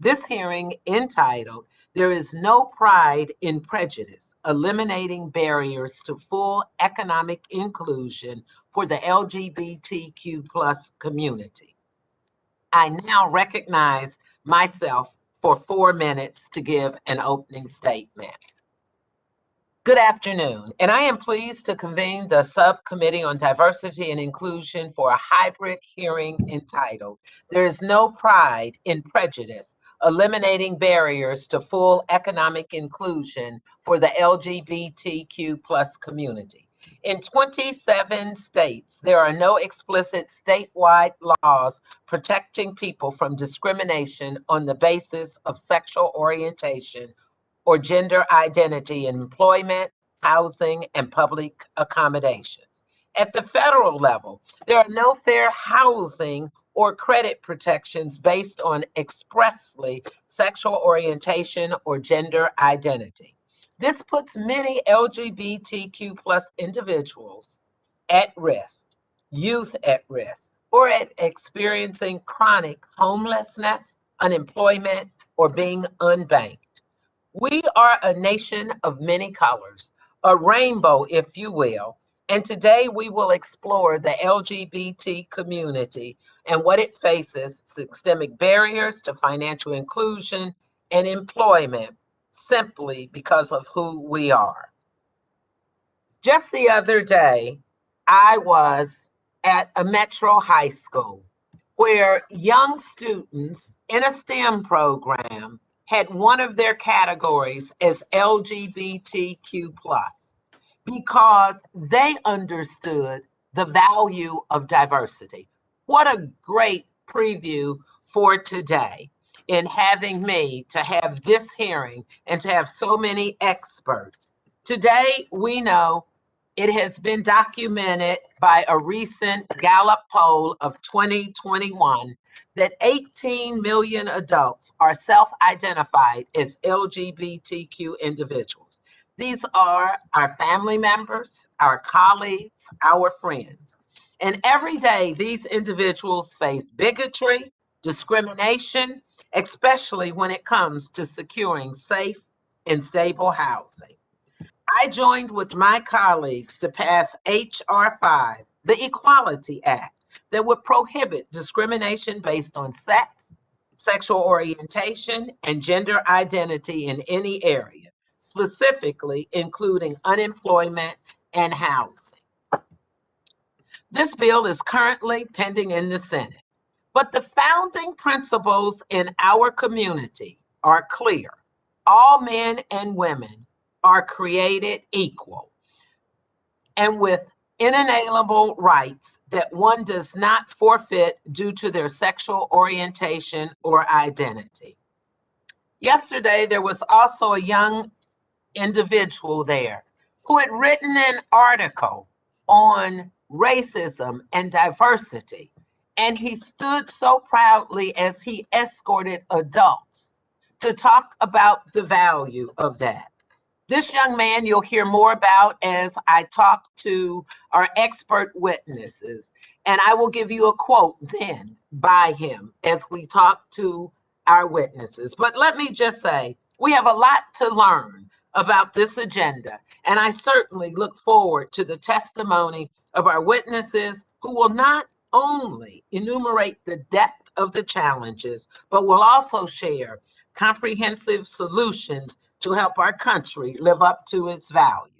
This hearing, entitled "There is No Pride in Prejudice, Eliminating Barriers to Full Economic Inclusion for the LGBTQ plus community." I now recognize myself for 4 minutes to give an opening statement. Good afternoon, and I am pleased to convene the Subcommittee on Diversity and Inclusion for a hybrid hearing entitled "There is No Pride in Prejudice, Eliminating Barriers to Full Economic Inclusion for the LGBTQ plus community." In 27 states, there are no explicit statewide laws protecting people from discrimination on the basis of sexual orientation or gender identity in employment, housing, and public accommodations. At the federal level, there are no fair housing or credit protections based on expressly sexual orientation or gender identity. This puts many LGBTQ plus individuals at risk, youth at risk, or at experiencing chronic homelessness, unemployment, or being unbanked. We are a nation of many colors, a rainbow, if you will, and today we will explore the LGBT community and what it faces: systemic barriers to financial inclusion and employment simply because of who we are. Just the other day, I was at a metro high school where young students in a STEM program had one of their categories as LGBTQ plus because they understood the value of diversity. What a great preview for today in having me to have this hearing and to have so many experts. Today, we know it has been documented by a recent Gallup poll of 2021 that 18 million adults are self-identified as LGBTQ individuals. These are our family members, our colleagues, our friends. And every day, these individuals face bigotry, discrimination, especially when it comes to securing safe and stable housing. I joined with my colleagues to pass H.R. 5, the Equality Act, that would prohibit discrimination based on sex, sexual orientation, and gender identity in any area, specifically including unemployment and housing. This bill is currently pending in the Senate, but the founding principles in our community are clear. All men and women are created equal and with inalienable rights that one does not forfeit due to their sexual orientation or identity. Yesterday, there was also a young individual there who had written an article on racism and diversity, and he stood so proudly as he escorted adults to talk about the value of that. This young man you'll hear more about as I talk to our expert witnesses, and I will give you a quote then by him as we talk to our witnesses. But let me just say, we have a lot to learn about this agenda, and I certainly look forward to the testimony of our witnesses who will not only enumerate the depth of the challenges, but will also share comprehensive solutions to help our country live up to its values.